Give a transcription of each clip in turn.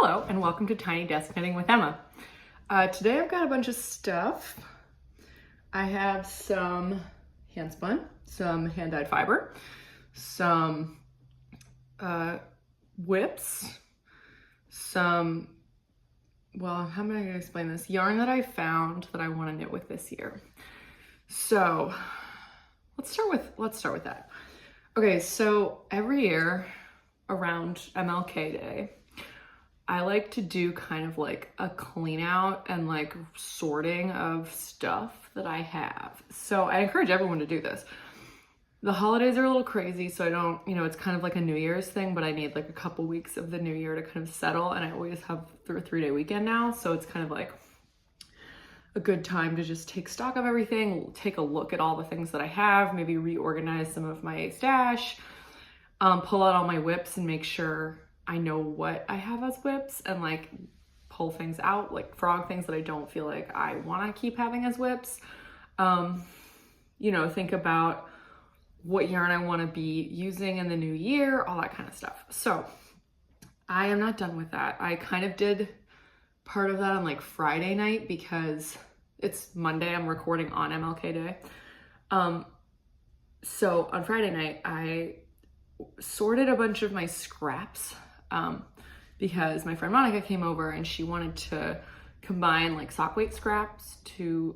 Hello and welcome to Tiny Desk Knitting with Emma. Today I've got a bunch of stuff. I have some hand spun, some hand dyed fiber, some whips, some, well, how am I going to explain this? Yarn that I found that I want to knit with this year. So let's start with that. Okay, so every year around MLK Day, I like to do kind of like a clean out and like sorting of stuff that I have. So I encourage everyone to do this. The holidays are a little crazy, so I don't, it's kind of like a New Year's thing, but I need like a couple weeks of the new year to kind of settle, and I always have a 3-day weekend now, so it's kind of like a good time to just take stock of everything, take a look at all the things that I have, maybe reorganize some of my stash, pull out all my whips and make sure I know what I have as whips, and like pull things out, like frog things that I don't feel like I want to keep having as whips. Think about what yarn I want to be using in the new year, all that kind of stuff. So I am not done with that. I kind of did part of that on like Friday night because it's Monday. I'm recording on MLK Day. So on Friday night, I sorted a bunch of my scraps because my friend Monica came over and she wanted to combine like sock weight scraps to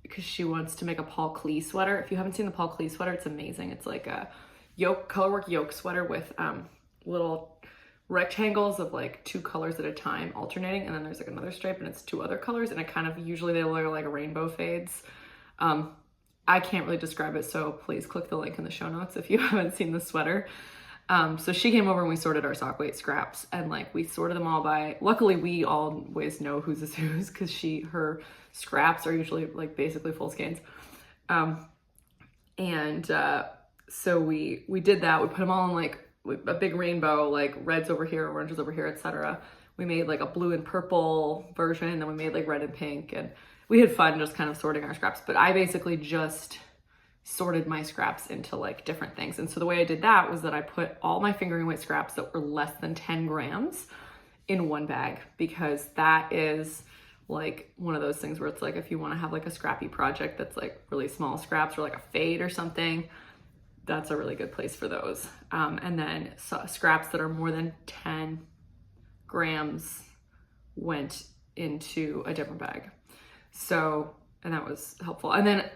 because she wants to make a Paul Klee sweater. If you haven't seen the Paul Klee sweater, it's amazing. It's like a colorwork yoke sweater with little rectangles of like 2 colors at a time alternating, and then there's like another stripe and it's 2 other colors, and it kind of usually they look like rainbow fades. I can't really describe it, so please click the link in the show notes if you haven't seen the sweater. So she came over and we sorted our sock weight scraps, and like we sorted them all by, luckily we always know whose is whose because her scraps are usually like basically full skeins. So we did that. We put them all in like a big rainbow, like reds over here, oranges over here, etc. We made like a blue and purple version, and then we made like red and pink, and we had fun just kind of sorting our scraps. But I basically just sorted my scraps into like different things. And so the way I did that was that I put all my fingering weight scraps that were less than 10 grams in one bag, because that is like one of those things where it's like, if you want to have like a scrappy project that's like really small scraps or like a fade or something, that's a really good place for those. And then scraps that are more than 10 grams went into a different bag. So, and that was helpful. And then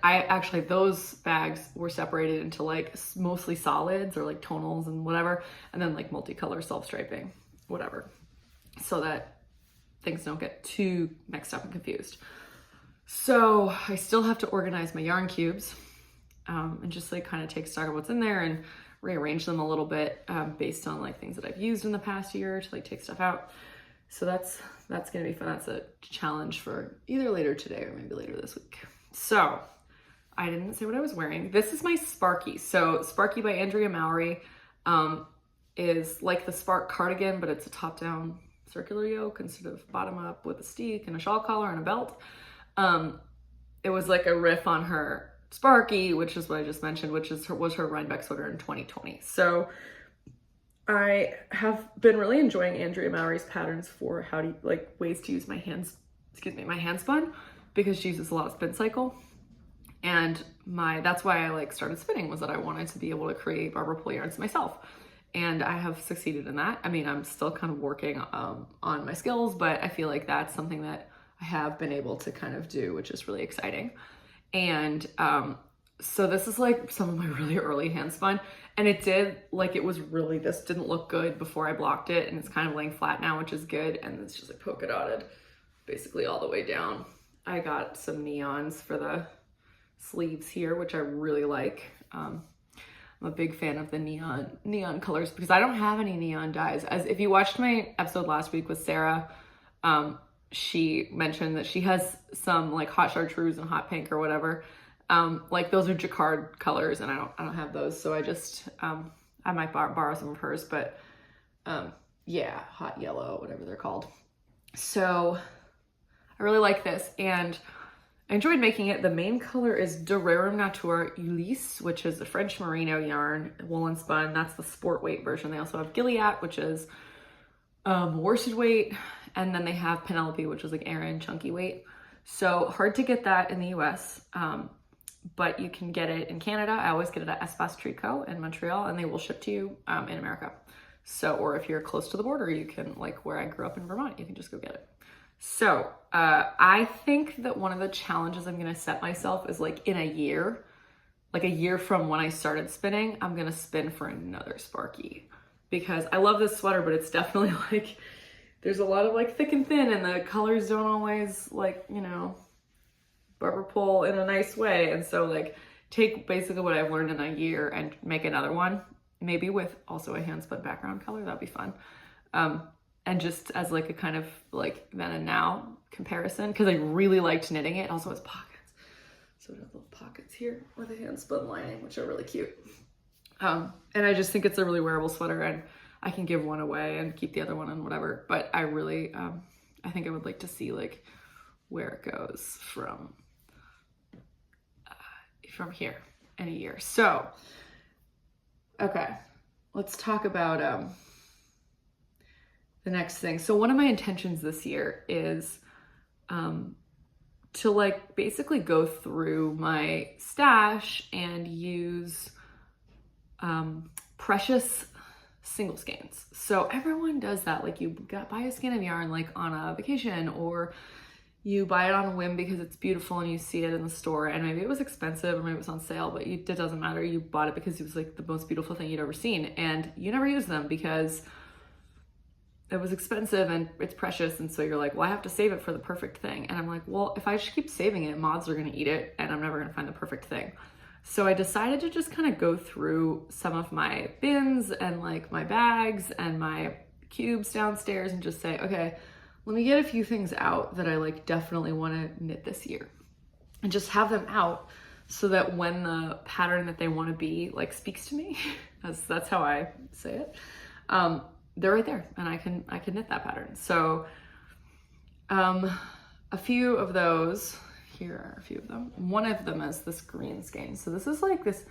those bags were separated into like mostly solids or like tonals and whatever, and then like multicolor self-striping, whatever, so that things don't get too mixed up and confused. So I still have to organize my yarn cubes and just like kind of take stock of what's in there and rearrange them a little bit based on like things that I've used in the past year to like take stuff out. So that's gonna be fun. That's a challenge for either later today or maybe later this week. So I didn't say what I was wearing. This is my Sparky. So Sparky by Andrea Mowry is like the Spark cardigan, but it's a top-down circular yoke instead of bottom-up with a steek and a shawl collar and a belt. It was like a riff on her Sparky, which is what I just mentioned, which was her Rhinebeck sweater in 2020. So I have been really enjoying Andrea Mowry's patterns for ways to use my hand spun, because she uses a lot of spin cycle. And that's why I like started spinning, was that I wanted to be able to create barber pole yarns myself. And I have succeeded in that. I mean, I'm still kind of working on my skills, but I feel like that's something that I have been able to kind of do, which is really exciting. And so this is like some of my really early hand spun, and this didn't look good before I blocked it, and it's kind of laying flat now, which is good. And it's just like polka dotted basically all the way down. I got some neons for the sleeves here, which I really like. I'm a big fan of the neon colors because I don't have any neon dyes. As if you watched my episode last week with Sarah, she mentioned that she has some like hot chartreuse and hot pink or whatever. Like those are jacquard colors, and I don't have those. So I just, I might borrow some of hers, but, yeah, hot yellow, whatever they're called. So I really like this, and I enjoyed making it. The main color is De Rerum Nature Ulysse, which is a French merino yarn, woolen spun. That's the sport weight version. They also have Gilead, which is worsted weight, and then they have Penelope, which is like Aran chunky weight. So hard to get that in the US, but you can get it in Canada. I always get it at Espace Tricot in Montreal, and they will ship to you in America. So, or if you're close to the border, you can, like where I grew up in Vermont, you can just go get it. So I think that one of the challenges I'm gonna set myself is like in a year, like a year from when I started spinning, I'm gonna spin for another Sparky, because I love this sweater, but it's definitely like, there's a lot of like thick and thin, and the colors don't always like, you know, barber pole in a nice way. And so like take basically what I've learned in a year and make another one, maybe with also a hand spun background color. That'd be fun. And just as like a kind of like then and now comparison, because I really liked knitting it. It also has pockets. So it has little pockets here with a hand spun lining, which are really cute. And I just think it's a really wearable sweater, and I can give one away and keep the other one and whatever. But I really, I think I would like to see like where it goes from here in a year. So, okay, let's talk about the next thing. So one of my intentions this year is to like basically go through my stash and use precious single skeins. So everyone does that. Like you buy a skein of yarn like on a vacation, or you buy it on a whim because it's beautiful and you see it in the store, and maybe it was expensive or maybe it was on sale, but it doesn't matter. You bought it because it was like the most beautiful thing you'd ever seen, and you never use them because it was expensive and it's precious. And so you're like, well, I have to save it for the perfect thing. And I'm like, well, if I just keep saving it, moths are going to eat it and I'm never going to find the perfect thing. So I decided to just kind of go through some of my bins and like my bags and my cubes downstairs and just say, okay, let me get a few things out that I like definitely want to knit this year, and just have them out so that when the pattern that they want to be like speaks to me, that's how I say it, they're right there and I can knit that pattern. So a few of those, here are a few of them. One of them is this green skein. So this is like this,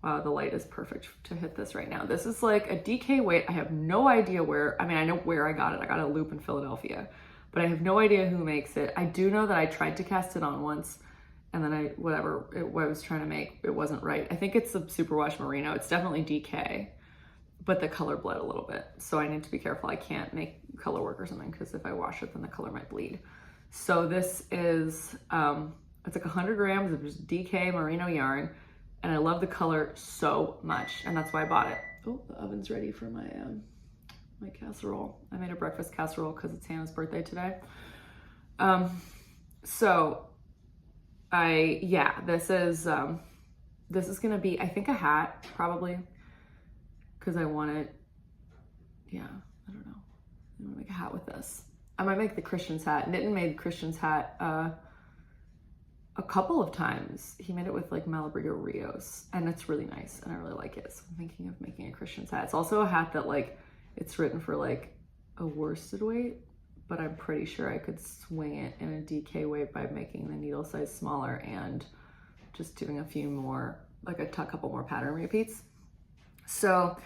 wow, the light is perfect to hit this right now. This is like a DK weight. I have no idea where, I mean, I know where I got it. I got a loop in Philadelphia, but I have no idea who makes it. I do know that I tried to cast it on once, and then what I was trying to make, it wasn't right. I think it's a superwash merino. It's definitely DK, but the color bled a little bit. So I need to be careful. I can't make color work or something, because if I wash it, then the color might bleed. So this is, it's like 100 grams of just DK merino yarn, and I love the color so much, and that's why I bought it. Oh, the oven's ready for my my casserole. I made a breakfast casserole because it's Hannah's birthday today. So this is gonna be, I think, a hat probably, because I want it. Yeah, I don't know. I'm gonna make a hat with this. I might make the Christian's hat. Knit made Christian's hat a couple of times. He made it with like Malabrigo Rios, and it's really nice and I really like it. So I'm thinking of making a Christian's hat. It's also a hat that like, it's written for like a worsted weight, but I'm pretty sure I could swing it in a DK weight by making the needle size smaller and just doing a few more, like a couple more pattern repeats. So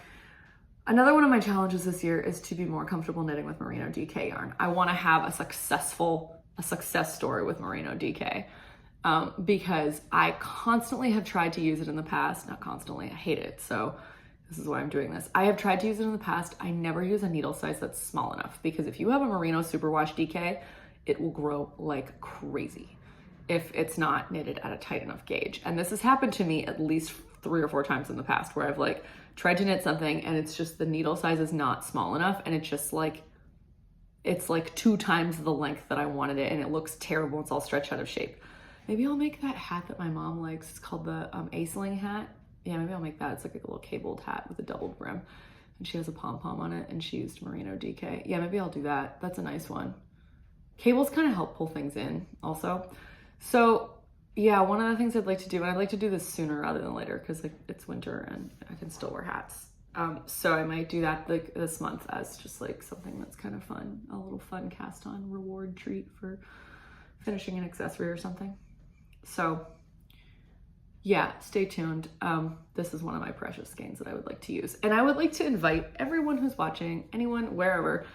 another one of my challenges this year is to be more comfortable knitting with merino DK yarn. I want to have a success story with merino DK, because I constantly have tried to use it in the past. Not constantly, I hate it. So this is why I'm doing this. I have tried to use it in the past. I never use a needle size that's small enough, because if you have a merino superwash DK, it will grow like crazy if it's not knitted at a tight enough gauge. And this has happened to me at least 3 or 4 times in the past, where I've like tried to knit something and it's just the needle size is not small enough, and it's just like, it's like 2 times the length that I wanted it, and it looks terrible. It's all stretched out of shape. Maybe I'll make that hat that my mom likes. It's called the Aisling hat. Yeah, maybe I'll make that. It's like a little cabled hat with a doubled brim, and she has a pom-pom on it, and she used merino DK. Yeah, maybe I'll do that. That's a nice one. Cables kind of help pull things in also. So yeah, one of the things I'd like to do, and I'd like to do this sooner rather than later, because like it's winter and I can still wear hats. So I might do that like this month as just like something that's kind of fun, a little fun cast on reward treat for finishing an accessory or something. So yeah, stay tuned. This is one of my precious skeins that I would like to use. And I would like to invite everyone who's watching, anyone, wherever,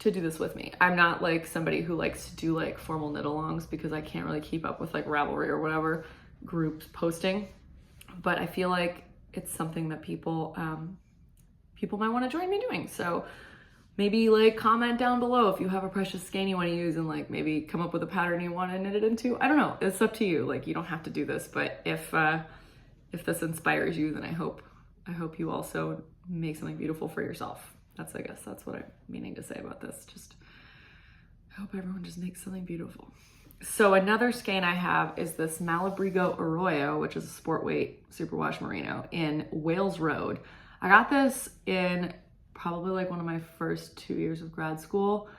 to do this with me. I'm not like somebody who likes to do like formal knit-alongs because I can't really keep up with like Ravelry or whatever groups posting. But I feel like it's something that people might want to join me doing. So maybe like comment down below if you have a precious skein you want to use, and like maybe come up with a pattern you want to knit it into. I don't know. It's up to you. Like, you don't have to do this, but if this inspires you, then I hope you also make something beautiful for yourself. I guess that's what I'm meaning to say about this. Just, I hope everyone just makes something beautiful. So another skein I have is this Malabrigo Arroyo, which is a sport weight superwash merino in Wales Road. I got this in probably like one of my first 2 years of grad school.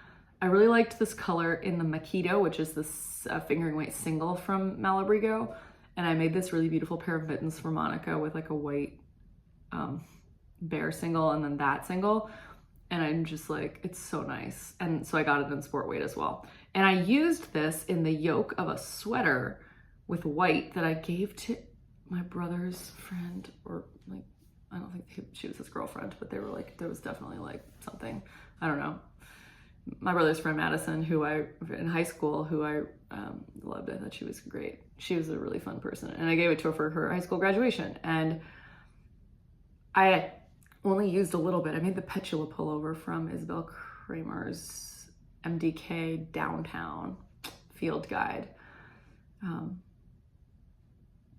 I really liked this color in the Makito, which is this fingering weight single from Malabrigo. And I made this really beautiful pair of mittens for Monica with like a white bear single and then that single. And I'm just like, it's so nice. And so I got it in sport weight as well. And I used this in the yoke of a sweater with white that I gave to my brother's friend, or like, I don't think she was his girlfriend, but they were like, there was definitely like something, I don't know. My brother's friend Madison, in high school, who I loved. I thought she was great. She was a really fun person. And I gave it to her for her high school graduation. And I only used a little bit. I made the Petula pullover from Isabel Kramer's MDK Downtown Field Guide.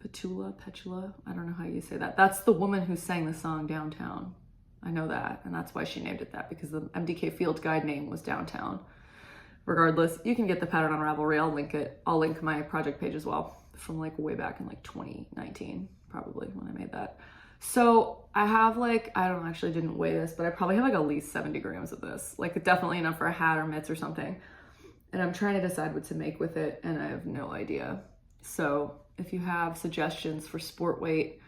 Petula, I don't know how you say that. That's the woman who sang the song Downtown. I know that, and that's why she named it that, because the MDK Field Guide name was Downtown. Regardless, you can get the pattern on Ravelry. I'll link it. I'll link my project page as well, from like way back in like 2019, probably, when I made that. So I have like, didn't weigh this, but I probably have like at least 70 grams of this, like definitely enough for a hat or mitts or something. And I'm trying to decide what to make with it, and I have no idea. So if you have suggestions for sport weight,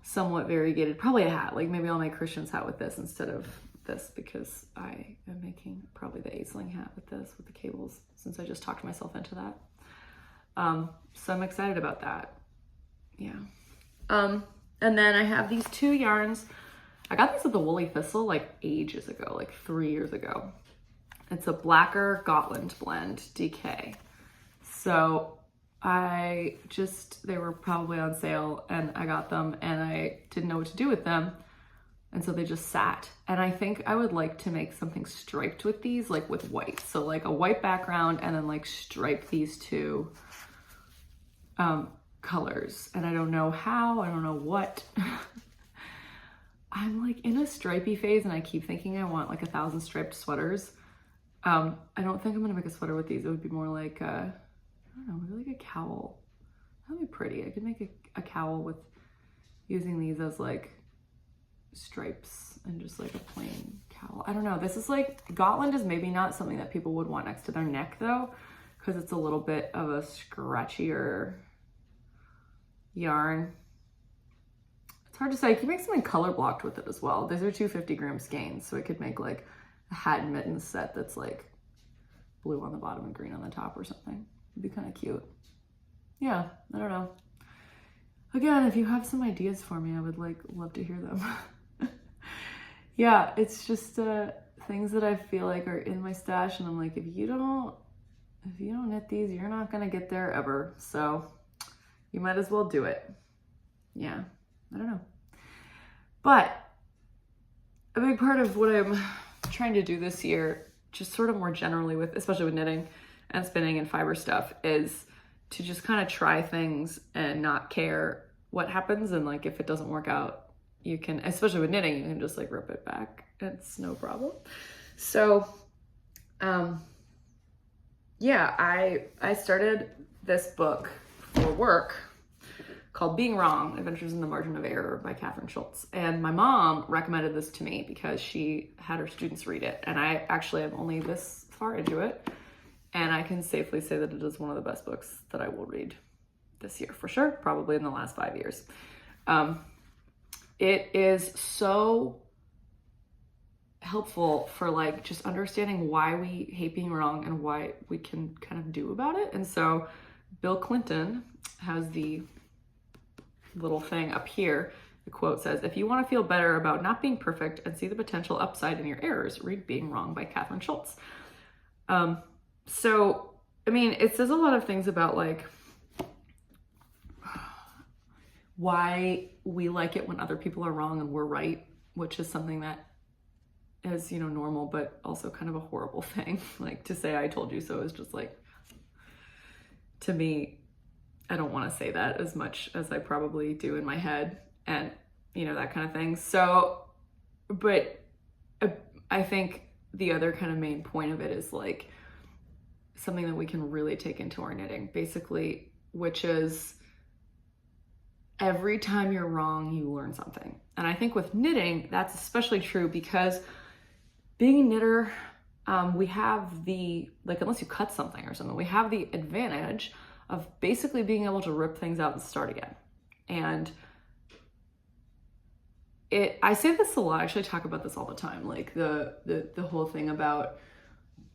somewhat variegated, probably a hat, like maybe I'll make Christian's hat with this instead of this, because I am making probably the Aisling hat with this, with the cables, since I just talked myself into that. So I'm excited about that. Yeah. And then I have these two yarns. I got these at the Woolly Thistle like ages ago, like 3 years ago. It's a Blacker Gotland blend DK. So they were probably on sale, and I got them, and I didn't know what to do with them. And so they just sat. And I think I would like to make something striped with these, like with white. So like a white background, and then like stripe these two colors. And I don't know how, I don't know what. I'm like in a stripey phase, and I keep thinking I want like 1,000 striped sweaters. I don't think I'm gonna make a sweater with these. It would be more like I don't know, maybe like a cowl. That'd be pretty. I could make a cowl with using these as like stripes and just like a plain cowl. I don't know. This is like, Gotland is maybe not something that people would want next to their neck though, because it's a little bit of a scratchier yarn. It's hard to say. I could make something color blocked with it as well. These are 250-gram skeins, so I could make like a hat and mittens set that's like blue on the bottom and green on the top or something. It'd be kind of cute. Yeah, I don't know. Again, if you have some ideas for me, I would like love to hear them. Yeah, it's just things that I feel like are in my stash, and I'm like, if you don't knit these, you're not gonna get there ever. So you might as well do it. Yeah, I don't know. But a big part of what I'm trying to do this year, just sort of more generally with, especially with knitting and spinning and fiber stuff, is to just kind of try things and not care what happens. And like, if it doesn't work out, you can, especially with knitting, you can just like rip it back. It's no problem. So, yeah, I started this book for work called Being Wrong, Adventures in the Margin of Error by Katherine Schultz. And my mom recommended this to me because she had her students read it. And I actually am only this far into it. And I can safely say that it is one of the best books that I will read this year, for sure, probably in the last 5 years. It is so helpful for like just understanding why we hate being wrong and what we can kind of do about it. And so Bill Clinton has the little thing up here, The quote says, "If you want to feel better about not being perfect and see the potential upside in your errors, read Being Wrong by Catherine Schultz." So, I mean, it says a lot of things about like why we like it when other people are wrong and we're right, which is something that is, you know, normal, but also kind of a horrible thing. Like, to say "I told you so" is just like, to me, I don't want to say that as much as I probably do in my head, and, you know, that kind of thing. So, but I think the other kind of main point of it is like something that we can really take into our knitting, basically, which is every time you're wrong, you learn something. And I think with knitting, that's especially true because being a knitter, we have the, like, unless you cut something or something, we have the advantage of basically being able to rip things out and start again. And I say this a lot, I actually talk about this all the time, like the whole thing about,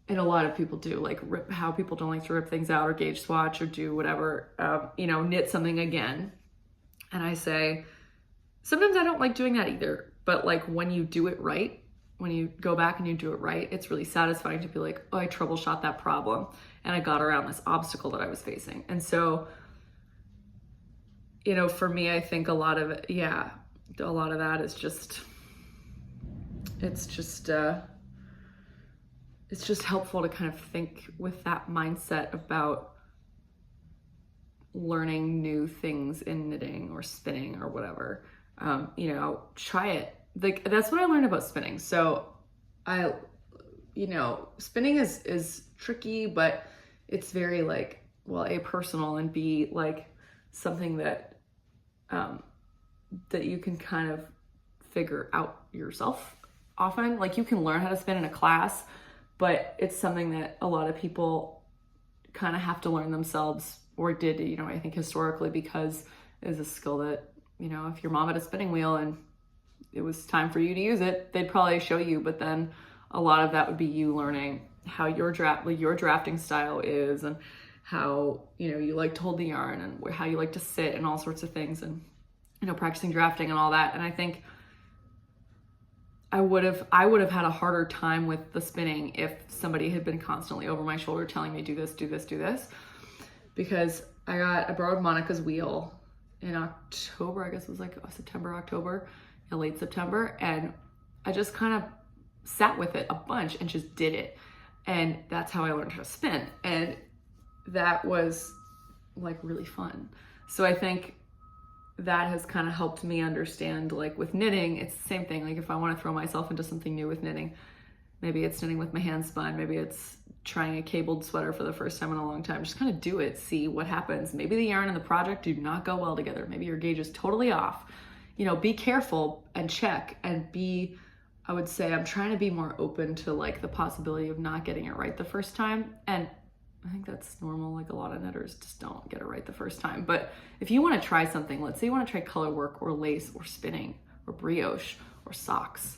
and a lot of people do, like how people don't like to rip things out or gauge swatch or do whatever, you know, knit something again. And I say, sometimes I don't like doing that either, but like when you do it right, when you go back and you do it right, it's really satisfying to be like, oh, I troubleshot that problem and I got around this obstacle that I was facing. And so, you know, for me, I think a lot of it, yeah, a lot of that is just, it's just helpful to kind of think with that mindset about learning new things in knitting or spinning or whatever. You know, try it. Like, that's what I learned about spinning. So you know, spinning is tricky, but it's very like, well, A, personal, and B, like something that, that you can kind of figure out yourself often. Like, you can learn how to spin in a class, but it's something that a lot of people kind of have to learn themselves, or did, you know, I think historically, because it is a skill that, you know, if your mom had a spinning wheel and it was time for you to use it, they'd probably show you, but then a lot of that would be you learning how your drafting style is, and how, you know, you like to hold the yarn, and how you like to sit, and all sorts of things, and, you know, practicing drafting and all that. And I think I would have had a harder time with the spinning if somebody had been constantly over my shoulder telling me, do this, do this, do this. Because I borrowed Monica's wheel in October, I guess it was like September, October, late September. And I just kind of sat with it a bunch and just did it. And that's how I learned how to spin. And that was like really fun. So I think that has kind of helped me understand, like with knitting, it's the same thing. Like if I want to throw myself into something new with knitting, maybe it's knitting with my hand spun, maybe it's trying a cabled sweater for the first time in a long time, just kind of do it, see what happens. Maybe the yarn and the project do not go well together. Maybe your gauge is totally off. You know, be careful and check, and be, I would say I'm trying to be more open to like the possibility of not getting it right the first time. And I think that's normal. Like a lot of knitters just don't get it right the first time. But if you want to try something, let's say you want to try color work or lace or spinning or brioche or socks,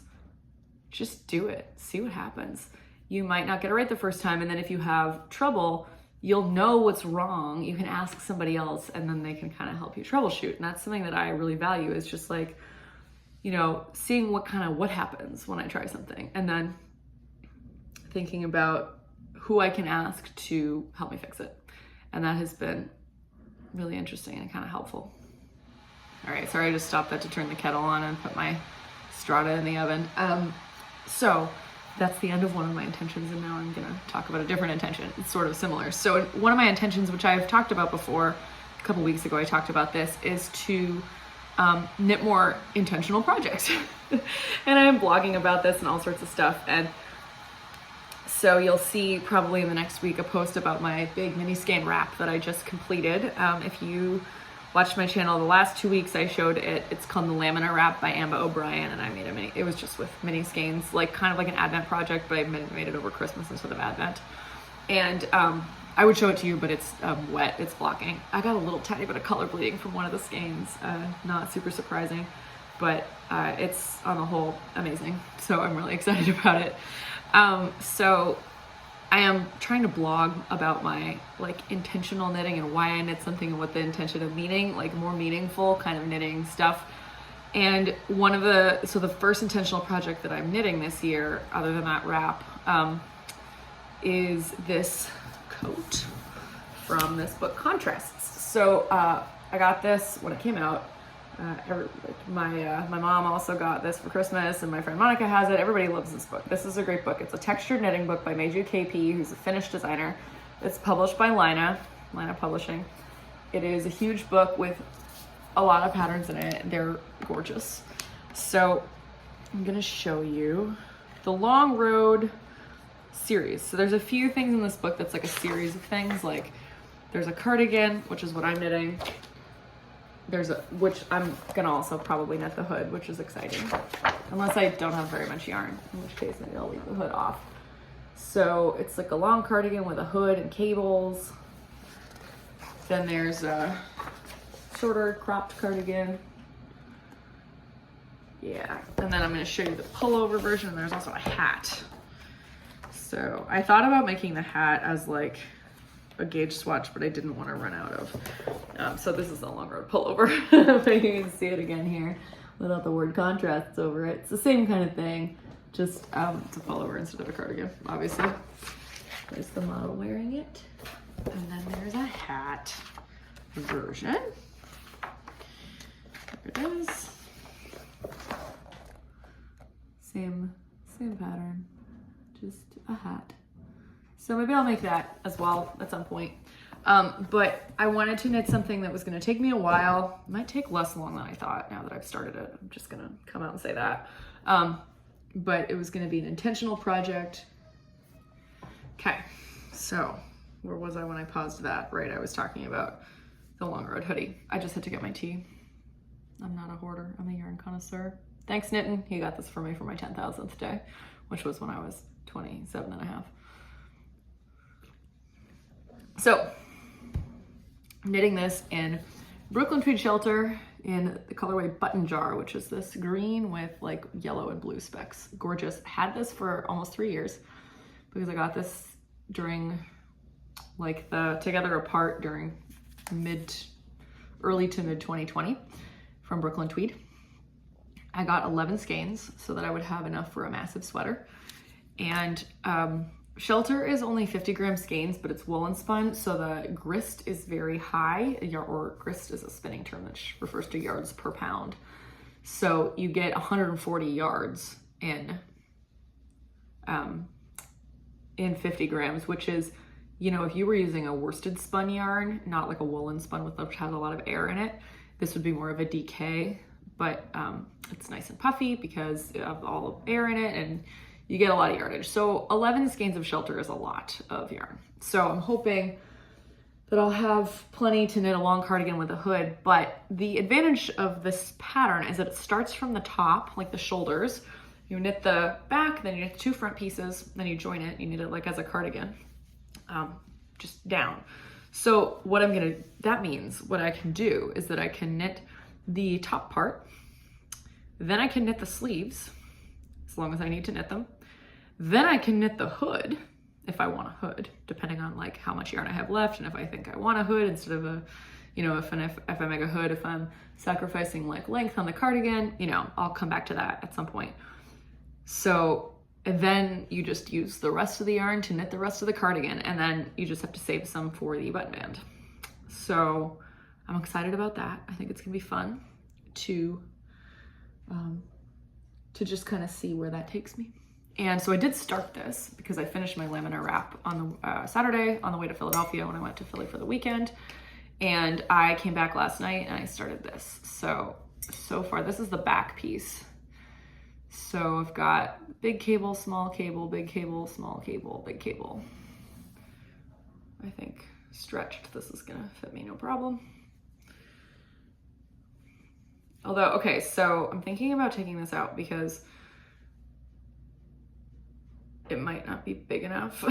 just do it. See what happens. You might not get it right the first time. And then if you have trouble, you'll know what's wrong. You can ask somebody else, and then they can kind of help you troubleshoot. And that's something that I really value, is just like, you know, seeing what happens when I try something, and then thinking about who I can ask to help me fix it. And that has been really interesting and kind of helpful. All right, sorry, I just stopped that to turn the kettle on and put my strata in the oven. So that's the end of one of my intentions, and now I'm gonna talk about a different intention. It's sort of similar. So one of my intentions, which I've talked about before, a couple weeks ago I talked about this, is to knit more intentional projects. And I'm blogging about this and all sorts of stuff. And so you'll see probably in the next week a post about my big mini skein wrap that I just completed. If you watched my channel the last 2 weeks, I showed it. It's called the Lamina Wrap by Amba O'Brien, and I made a mini, it was just with mini skeins, like kind of like an Advent project, but I made it over Christmas instead of Advent. And I would show it to you, but it's wet, it's blocking. I got a little tiny bit of color bleeding from one of the skeins, not super surprising, but it's on the whole amazing. So I'm really excited about it. So I am trying to blog about my like intentional knitting and why I knit something and what the intention of meaning, like more meaningful kind of knitting stuff And so the first intentional project that I'm knitting this year, other than that wrap, is this coat from this book, Contrasts. So I got this when it came out. My mom also got this for Christmas, and my friend Monica has it. Everybody loves this book. This is a great book. It's a textured knitting book by Meiju KP, who's a Finnish designer. It's published by Lina Publishing. It is a huge book with a lot of patterns in it. They're gorgeous. So I'm gonna show you the Long Road series. So there's a few things in this book that's like a series of things. Like there's a cardigan, which is what I'm knitting. Which I'm gonna also probably knit the hood, which is exciting. Unless I don't have very much yarn, in which case maybe I'll leave the hood off. So it's like a long cardigan with a hood and cables. Then there's a shorter cropped cardigan. Yeah, and then I'm gonna show you the pullover version. There's also a hat. So I thought about making the hat as like a gauge swatch, but I didn't want to run out of. So this is the Long Road pullover. But you can see it again here without the word contrasts over it. It's the same kind of thing, just it's a pullover instead of a cardigan, obviously. There's the model wearing it. And then there's a hat version. There it is. Same pattern, just a hat. So maybe I'll make that as well at some point. But I wanted to knit something that was gonna take me a while. It might take less long than I thought now that I've started it. I'm just gonna come out and say that. But it was gonna be an intentional project. Okay, so where was I when I paused that? Right, I was talking about the Long Road hoodie. I just had to get my tea. I'm not a hoarder, I'm a yarn connoisseur. Thanks, Knittin'. He got this for me for my 10,000th day, which was when I was 27 and a half. So, I'm knitting this in Brooklyn Tweed Shelter in the colorway Button Jar, which is this green with like yellow and blue specks. Gorgeous. Had this for almost 3 years because I got this during like the Together Apart during early to mid 2020 from Brooklyn Tweed. I got 11 skeins so that I would have enough for a massive sweater. And Shelter is only 50 gram skeins, but it's woolen spun, so the grist is very high, or grist is a spinning term that refers to yards per pound. So you get 140 yards in 50 grams, which is, you know, if you were using a worsted spun yarn, not like a woolen spun which has a lot of air in it, this would be more of a DK, but it's nice and puffy because of all the air in it, and you get a lot of yardage. So 11 skeins of Shelter is a lot of yarn. So I'm hoping that I'll have plenty to knit a long cardigan with a hood, but the advantage of this pattern is that it starts from the top, like the shoulders. You knit the back, then you knit the 2 front pieces, then you join it, you knit it like as a cardigan, just down. So what that means what I can do is that I can knit the top part, then I can knit the sleeves, as long as I need to knit them. Then I can knit the hood if I want a hood, depending on like how much yarn I have left and if I think I want a hood instead of a, you know, if I make a hood, if I'm sacrificing like length on the cardigan, you know, I'll come back to that at some point. So and then you just use the rest of the yarn to knit the rest of the cardigan, and then you just have to save some for the button band. So I'm excited about that. I think it's gonna be fun to just kind of see where that takes me. And so I did start this because I finished my laminar wrap on the Saturday on the way to Philadelphia when I went to Philly for the weekend. And I came back last night and I started this. So far, this is the back piece. So I've got big cable, small cable, big cable, small cable, big cable. I think stretched, this is gonna fit me no problem. Although, okay, so I'm thinking about taking this out because it might not be big enough.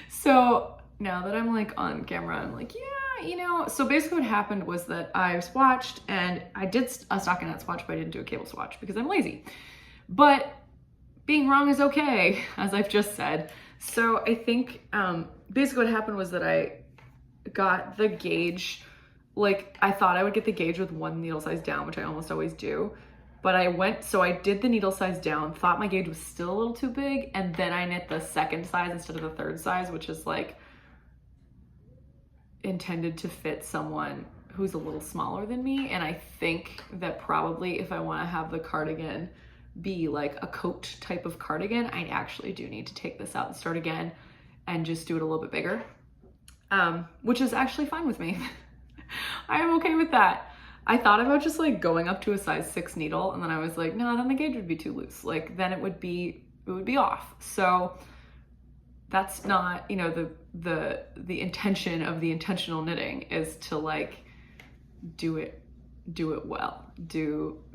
So now that I'm like on camera, I'm like, yeah, you know, so basically what happened was that I swatched, and I did a stockinette swatch, but I didn't do a cable swatch because I'm lazy. But being wrong is okay, as I've just said. So I think basically what happened was that I got the gauge like, I thought I would get the gauge with one needle size down, which I almost always do. But I did the needle size down, thought my gauge was still a little too big, and then I knit the second size instead of the third size, which is like intended to fit someone who's a little smaller than me. And I think that probably if I want to have the cardigan be like a coat type of cardigan, I actually do need to take this out and start again and just do it a little bit bigger, which is actually fine with me. I am okay with that. I thought about just like going up to a size 6 needle, and then I was like, no, then the gauge would be too loose. Like then it would be off. So that's not, you know, the intention of the intentional knitting is to like do it well.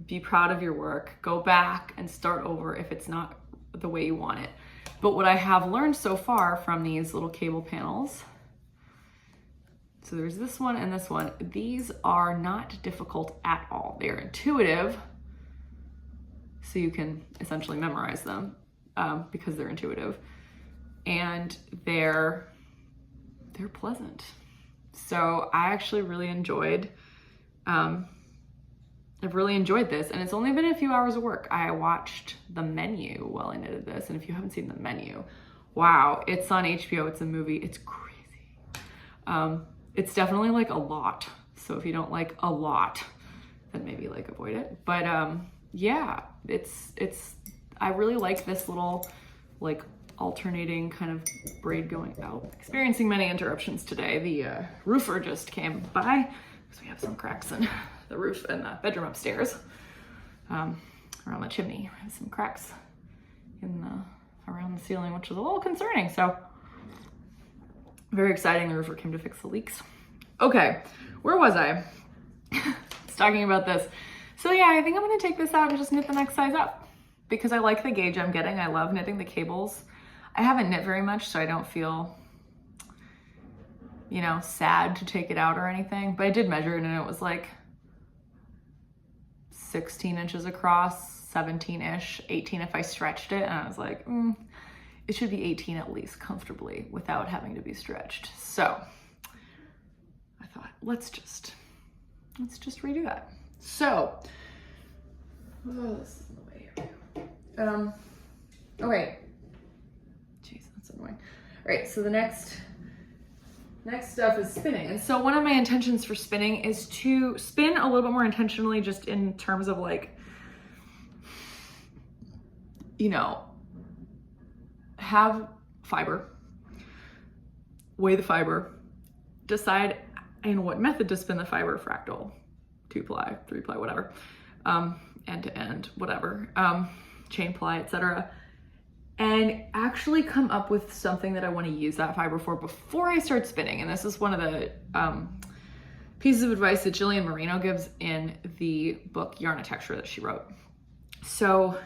Be proud of your work, go back and start over if it's not the way you want it. But what I have learned so far from these little cable panels, so there's this one and this one. These are not difficult at all. They're intuitive, so you can essentially memorize them because they're intuitive, and they're pleasant. So I actually really enjoyed. I've really enjoyed this, and it's only been a few hours of work. I watched the menu while I knitted this, and if you haven't seen the menu, wow, it's on HBO. It's a movie. It's crazy. It's definitely like a lot. So if you don't like a lot, then maybe like avoid it. But yeah, I really like this little like alternating kind of braid going out. Experiencing many interruptions today. The roofer just came by because we have some cracks in the roof in the bedroom upstairs. Around the chimney, we have some cracks around the ceiling, which is a little concerning. So very exciting. The roofer came to fix the leaks. Okay, where was I? Just talking about this. So yeah, I think I'm gonna take this out and just knit the next size up because I like the gauge I'm getting. I love knitting the cables. I haven't knit very much, so I don't feel, you know, sad to take it out or anything, but I did measure it and it was like 16 inches across, 17-ish, 18 if I stretched it, and I was like, it should be 18 at least comfortably without having to be stretched. So I thought, let's just redo that. So, this is in the way. Okay. Jeez, that's annoying. All right, so the next stuff is spinning. And so one of my intentions for spinning is to spin a little bit more intentionally, just in terms of like, you know, have fiber, weigh the fiber, decide in what method to spin the fiber, fractal, 2-ply, 3-ply, whatever, end to end, whatever, chain ply, etc. And actually come up with something that I want to use that fiber for before I start spinning. And this is one of the pieces of advice that Jillian Marino gives in the book Yarn-A-Texture that she wrote. So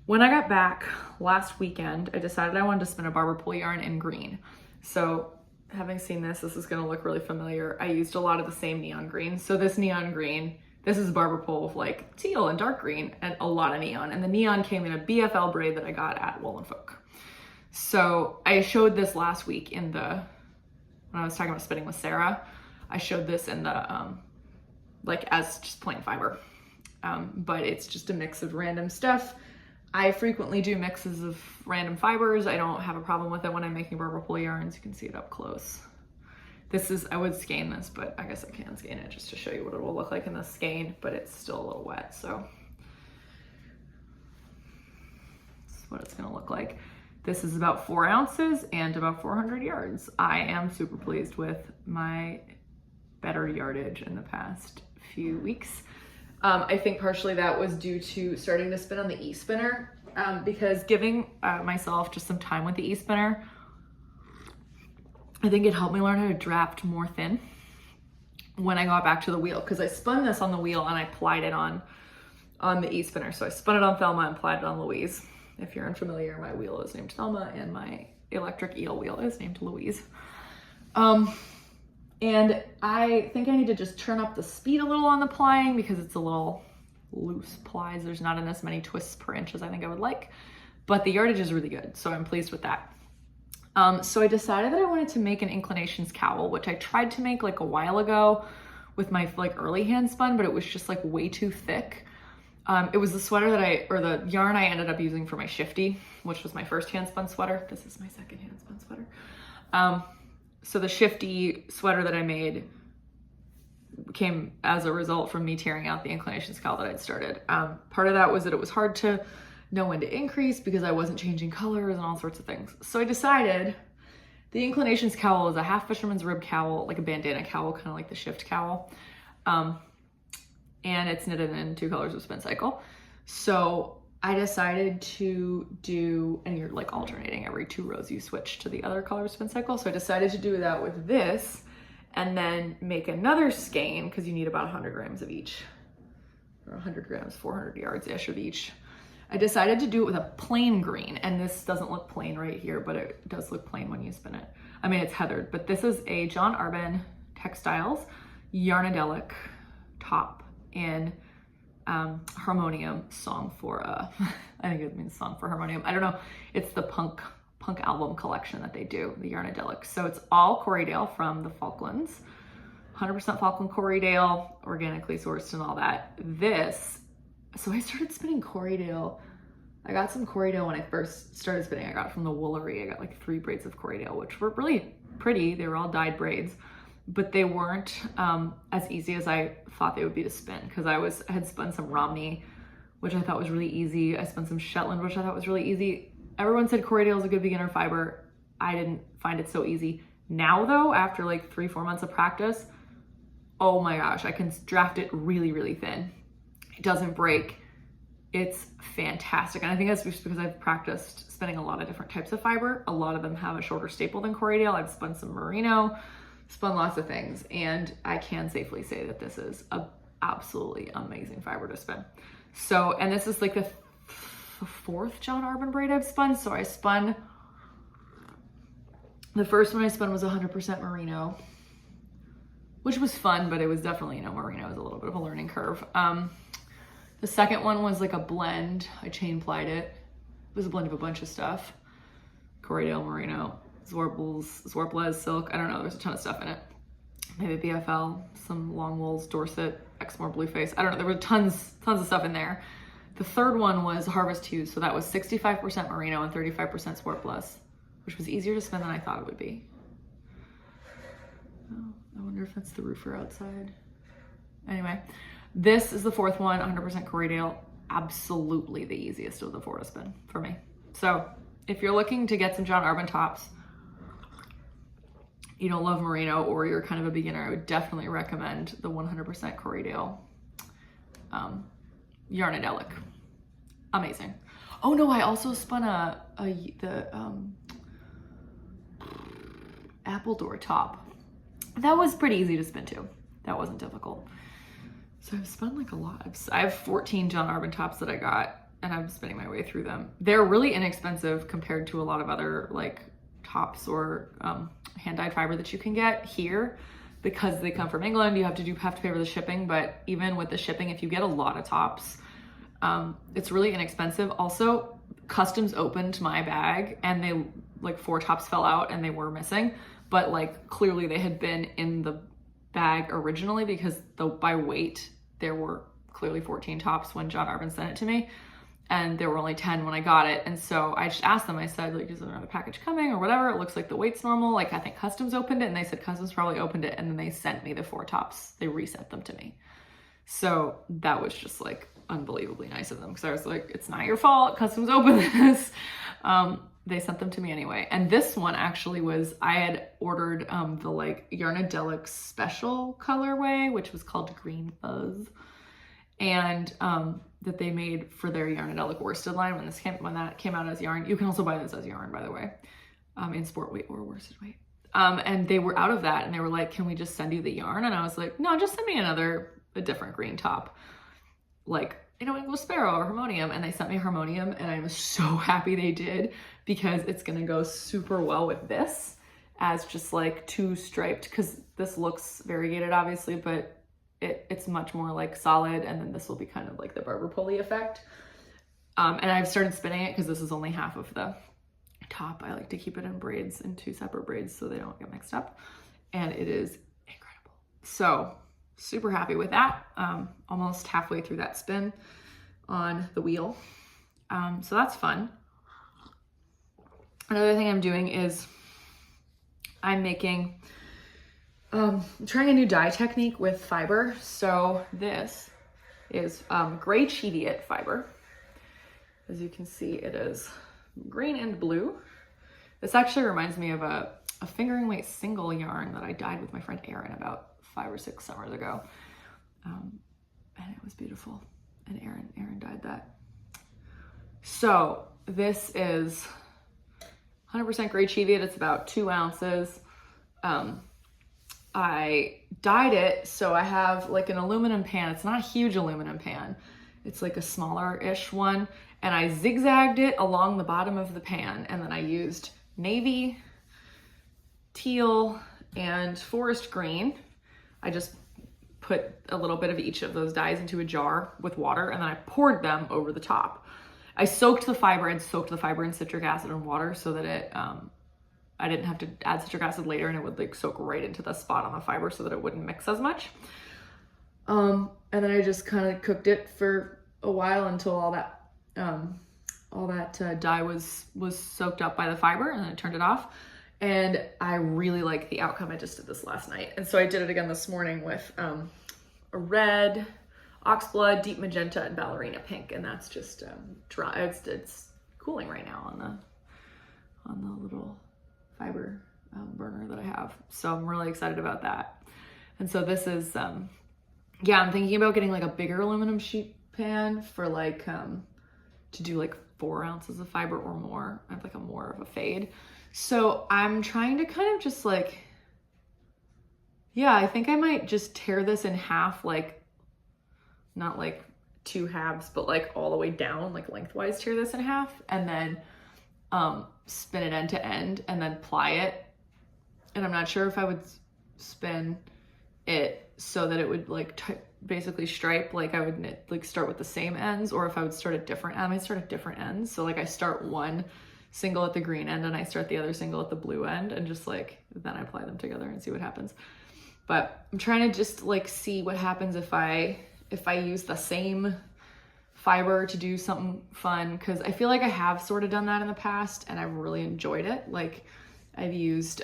when I got back last weekend, I decided I wanted to spin a barber pole yarn in green. So having seen this is going to look really familiar. I used a lot of the same neon green. So this neon green, this is a barber pole with like teal and dark green and a lot of neon. And the neon came in a BFL braid that I got at Wool & Folk. So I showed this last week when I was talking about spinning with Sarah, I showed this in the, like as just plain fiber. But it's just a mix of random stuff. I frequently do mixes of random fibers. I don't have a problem with it when I'm making barber pole yarns. You can see it up close. I would skein this, but I guess I can skein it just to show you what it will look like in the skein, but it's still a little wet, so this is what it's gonna look like. This is about 4 ounces and about 400 yards. I am super pleased with my better yardage in the past few weeks. I think partially that was due to starting to spin on the e-spinner, because giving myself just some time with the e-spinner, I think it helped me learn how to draft more thin when I got back to the wheel, because I spun this on the wheel and I plied it on the e-spinner. So I spun it on Thelma and plied it on Louise. If you're unfamiliar, my wheel is named Thelma and my electric eel wheel is named Louise. And I think I need to just turn up the speed a little on the plying because it's a little loose plies. There's not in as many twists per inch as I think I would like, but the yardage is really good. So I'm pleased with that. So I decided that I wanted to make an inclinations cowl, which I tried to make like a while ago with my like early hand spun, but it was just like way too thick. It was the sweater that the yarn I ended up using for my shifty, which was my first hand spun sweater. This is my second hand spun sweater. So the shifty sweater that I made came as a result from me tearing out the inclinations cowl that I'd started. Part of that was that it was hard to know when to increase because I wasn't changing colors and all sorts of things. So I decided the inclinations cowl is a half fisherman's rib cowl, like a bandana cowl, kind of like the shift cowl. And it's knitted in 2 colors of spin cycle. So I decided to do, and you're like alternating every 2 rows, you switch to the other color of spin cycle. So I decided to do that with this and then make another skein because you need about 100 grams of each, or 100 grams, 400 yards-ish of each. I decided to do it with a plain green, and this doesn't look plain right here, but it does look plain when you spin it. I mean, it's heathered, but this is a John Arbin Textiles Yarnadelic top in Harmonium Song for, I think it means Song for Harmonium. I don't know. It's the punk album collection that they do, the Yarnadelic. So it's all Corriedale from the Falklands, 100% Falkland Corriedale, organically sourced and all that. So I started spinning Corriedale. I got some Corriedale when I first started spinning. I got it from the Woolery. I got like 3 braids of Corriedale, which were really pretty. They were all dyed braids, but they weren't as easy as I thought they would be to spin because I had spun some Romney, which I thought was really easy. I spun some Shetland, which I thought was really easy. Everyone said Corriedale is a good beginner fiber. I didn't find it so easy. Now though, after like 3-4 months of practice, oh my gosh, I can draft it really, really thin. It doesn't break. It's fantastic. And I think that's just because I've practiced spinning a lot of different types of fiber. A lot of them have a shorter staple than Corriedale. I've spun some merino, spun lots of things, and I can safely say that this is a absolutely amazing fiber to spin. So, and this is like the 4th John Arbin braid I've spun. So I spun, the first one I spun was 100% merino, which was fun, but it was definitely, you know, merino is a little bit of a learning curve. The second one was like a blend. I chain plied it. It was a blend of a bunch of stuff. Corriedale, merino, Zwarples, silk. I don't know, there's a ton of stuff in it. Maybe BFL, some long wools, Dorset, Exmoor Blueface. I don't know, there were tons of stuff in there. The third one was Harvest Hues. So that was 65% merino and 35% Zwarples, which was easier to spin than I thought it would be. Oh, I wonder if that's the roofer outside. Anyway, this is the 4th one, 100% Corriedale. Absolutely the easiest of the 4 to spin for me. So if you're looking to get some John Arbin tops, you don't love merino, or you're kind of a beginner, I would definitely recommend the 100% Corriedale Yarnadelic. Amazing. Oh no, I also spun the Appledore top. That was pretty easy to spin too. That wasn't difficult. So I've spun like a lot. I have 14 John Arbin tops that I got, and I'm spinning my way through them. They're really inexpensive compared to a lot of other like tops or hand-dyed fiber that you can get here. Because they come from England, you have to pay for the shipping. But even with the shipping, if you get a lot of tops, it's really inexpensive. Also, customs opened my bag, and they like 4 tops fell out and they were missing. But like clearly they had been in the bag originally, because by weight there were clearly 14 tops when John Arbin sent it to me, and there were only 10 when I got it. And so I just asked them, I said, like, is there another package coming or whatever? It looks like the weight's normal. Like, I think customs opened it, and they said customs probably opened it, and then they sent me the 4 tops. They resent them to me. So that was just like unbelievably nice of them, because I was like, it's not your fault, customs opened this. They sent them to me anyway. And this one actually was, I had ordered the like Yarnadelic special colorway, which was called Green Fuzz, and that they made for their Yarnadelic worsted line when that came out as yarn. You can also buy this as yarn, by the way, in sport weight or worsted weight. And they were out of that, and they were like, can we just send you the yarn? And I was like, no, just send me a different green top, like, you know, English Sparrow or Harmonium. And they sent me Harmonium, and I was so happy they did, because it's gonna go super well with this as just like 2 striped, because this looks variegated obviously, but it's much more like solid, and then this will be kind of like the barber pulley effect. And I've started spinning it because this is only half of the top, I like to keep it in braids, in 2 separate braids so they don't get mixed up. And it is incredible. So super happy with that. Almost halfway through that spin on the wheel. So that's fun. Another thing I'm doing is I'm making, trying a new dye technique with fiber. So this is gray Cheviot fiber. As you can see, it is green and blue. This actually reminds me of a fingering weight single yarn that I dyed with my friend Erin about 5 or 6 summers ago. And it was beautiful. And Erin dyed that. So this is 100% gray Cheviot. It's about 2 ounces. I dyed it, so I have like an aluminum pan. It's not a huge aluminum pan. It's like a smaller-ish one. And I zigzagged it along the bottom of the pan. And then I used navy, teal, and forest green. I just put a little bit of each of those dyes into a jar with water, and then I poured them over the top. I soaked the fiber in citric acid and water so that it, I didn't have to add citric acid later, and it would like soak right into the spot on the fiber so that it wouldn't mix as much. And then I just kind of cooked it for a while until all that dye was soaked up by the fiber, and then I turned it off. And I really like the outcome. I just did this last night. And so I did it again this morning with a red, oxblood, deep magenta, and ballerina pink. And that's just dry. It's cooling right now on the little fiber burner that I have. So I'm really excited about that. And so this is, yeah, I'm thinking about getting like a bigger aluminum sheet pan for like, to do like 4 ounces of fiber or more. I have like more of a fade. So I'm trying to kind of just like, yeah, I think I might just tear this in half, like not like 2 halves, but like all the way down, like lengthwise tear this in half, and then spin it end to end and then ply it. And I'm not sure if I would spin it so that it would like basically stripe, like I would like start with the same ends, or if I would start at different, I might start at different ends. So like I start one single at the green end and I start the other single at the blue end, and just like, then I apply them together and see what happens. But I'm trying to just like see what happens if I use the same fiber to do something fun, because I feel like I have sort of done that in the past and I've really enjoyed it. Like I've used,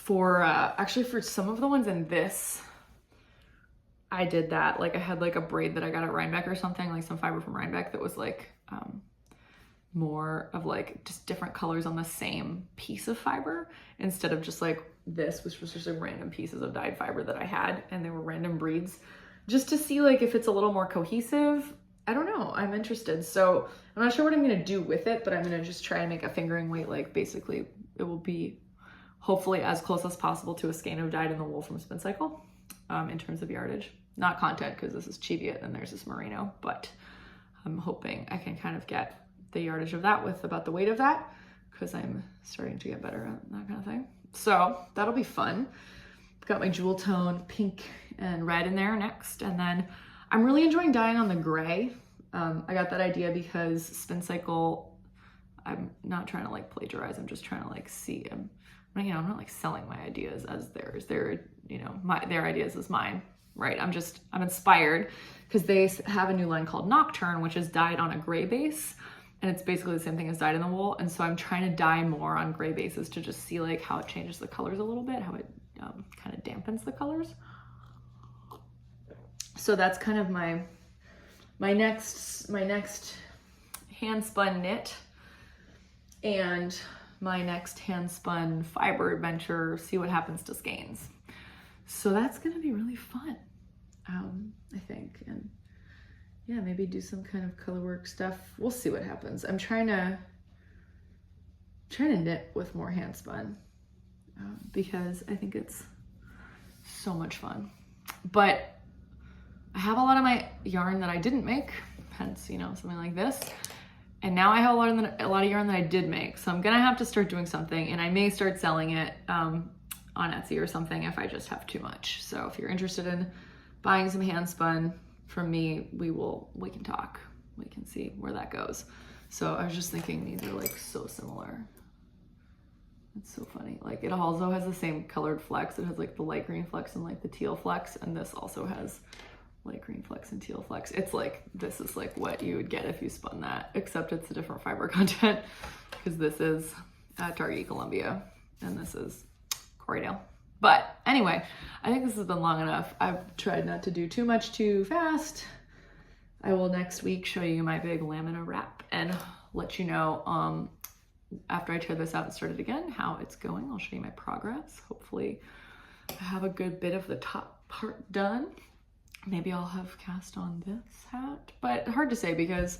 actually for some of the ones in this, I did that. Like I had like a braid that I got at Rhinebeck or something, like some fiber from Rhinebeck that was like more of like just different colors on the same piece of fiber, instead of just like this, which was just like random pieces of dyed fiber that I had, and they were random breeds, just to see like if it's a little more cohesive. I don't know, I'm interested. So I'm not sure what I'm gonna do with it, but I'm gonna just try and make a fingering weight. Like basically it will be hopefully as close as possible to a skein of dyed in the wool from Spin Cycle in terms of yardage. Not content, because this is Cheviot and there's this merino, but I'm hoping I can kind of get the yardage of that with about the weight of that, because I'm starting to get better at that kind of thing. So that'll be fun. Got my jewel tone pink and red in there next. And then I'm really enjoying dyeing on the gray. I got that idea because Spin Cycle, I'm not trying to like plagiarize, I'm just trying to like see them. I'm not like selling my ideas as theirs. They're, their ideas as mine, right? I'm inspired because they have a new line called Nocturne, which is dyed on a gray base. And it's basically the same thing as dyed in the wool. And so I'm trying to dye more on gray bases to just see like how it changes the colors a little bit, how it kind of dampens the colors. So that's kind of my next hand spun knit and my next hand spun fiber adventure, see what happens to skeins. So that's gonna be really fun, I think. And yeah, maybe do some kind of color work stuff. We'll see what happens. I'm trying to knit with more hand spun because I think it's so much fun. But I have a lot of my yarn that I didn't make, hence, something like this. And now I have a lot of yarn that I did make. So I'm gonna have to start doing something, and I may start selling it on Etsy or something if I just have too much. So if you're interested in buying some hand spun from me, we can talk. We can see where that goes. So I was just thinking these are like so similar. It's so funny. Like it also has the same colored flecks. It has like the light green flecks and like the teal flecks. And this also has light green flecks and teal flecks. It's like, this is like what you would get if you spun that, except it's a different fiber content because this is Target Columbia and this is Corriedale. But anyway, I think this has been long enough. I've tried not to do too much too fast. I will next week show you my big lamina wrap and let you know after I tear this out and start it again how it's going. I'll show you my progress. Hopefully I have a good bit of the top part done. Maybe I'll have cast on this hat, but hard to say because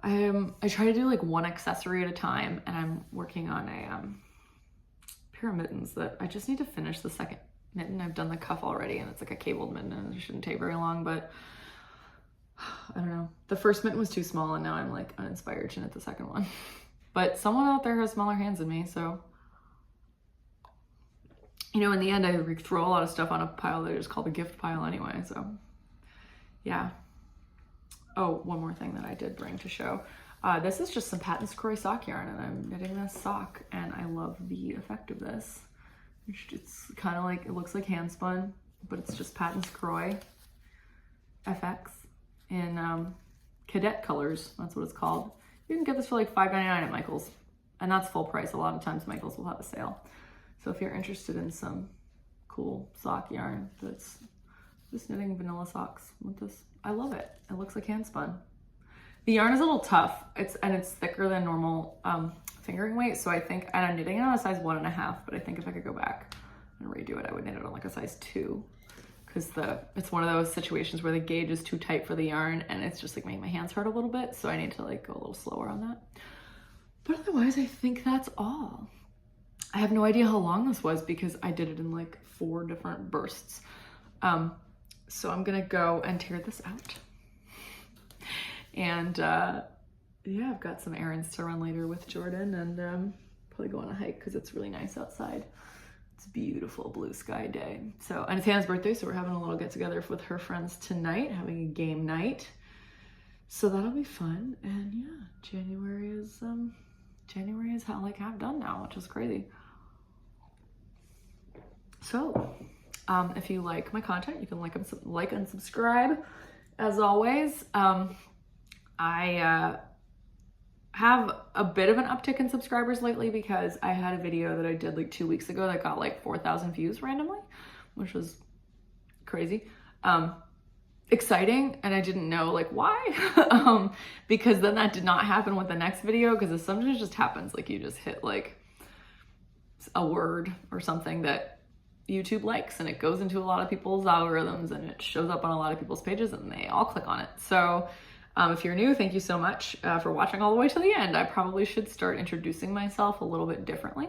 I try to do like one accessory at a time, and I'm working on a pair of mittens that I just need to finish the second mitten. I've done the cuff already and it's like a cabled mitten and it shouldn't take very long, but I don't know. The first mitten was too small and now I'm like uninspired to knit the second one. But someone out there has smaller hands than me, so you know, in the end, I throw a lot of stuff on a pile that I just call the gift pile anyway, so yeah. Oh, one more thing that I did bring to show. This is just some Patons Croy sock yarn, and I'm knitting this sock, and I love the effect of this. It's kind of like, it looks like hand spun, but it's just Patons Croy FX in cadet colors. That's what it's called. You can get this for like $5.99 at Michael's, and that's full price. A lot of times Michael's will have a sale. So if you're interested in some cool sock yarn that's just knitting vanilla socks with this, I love it. It looks like hand spun. The yarn is a little tough. It's thicker than normal fingering weight. So I think, and I'm knitting it on a size 1.5, but I think if I could go back and redo it, I would knit it on like a size 2. Because it's one of those situations where the gauge is too tight for the yarn and it's just like making my hands hurt a little bit. So I need to like go a little slower on that. But otherwise, I think that's all. I have no idea how long this was because I did it in like 4 different bursts. So I'm gonna go and tear this out. And yeah, I've got some errands to run later with Jordan and probably go on a hike because it's really nice outside. It's a beautiful blue sky day. So, and it's Hannah's birthday, so we're having a little get together with her friends tonight, having a game night. So that'll be fun. And yeah, January is like half done now, which is crazy. So, if you like my content, you can like and subscribe. As always, I have a bit of an uptick in subscribers lately because I had a video that I did like 2 weeks ago that got like 4,000 views randomly, which was crazy. Exciting, and I didn't know like why, because then that did not happen with the next video because it sometimes just happens, like you just hit like a word or something that YouTube likes and it goes into a lot of people's algorithms and it shows up on a lot of people's pages and they all click on it. So if you're new, thank you so much for watching all the way to the end. I probably should start introducing myself a little bit differently.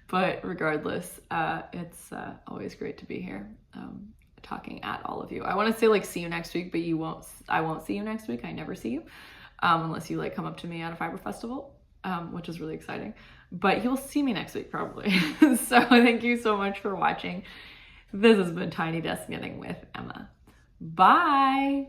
But regardless, it's always great to be here talking at all of you. I want to say like see you next week, but I won't see you next week. I never see you unless you like come up to me at a fiber festival, which is really exciting. But you'll see me next week probably. So thank you so much for watching. This has been Tiny Desk Knitting with Emma. Bye.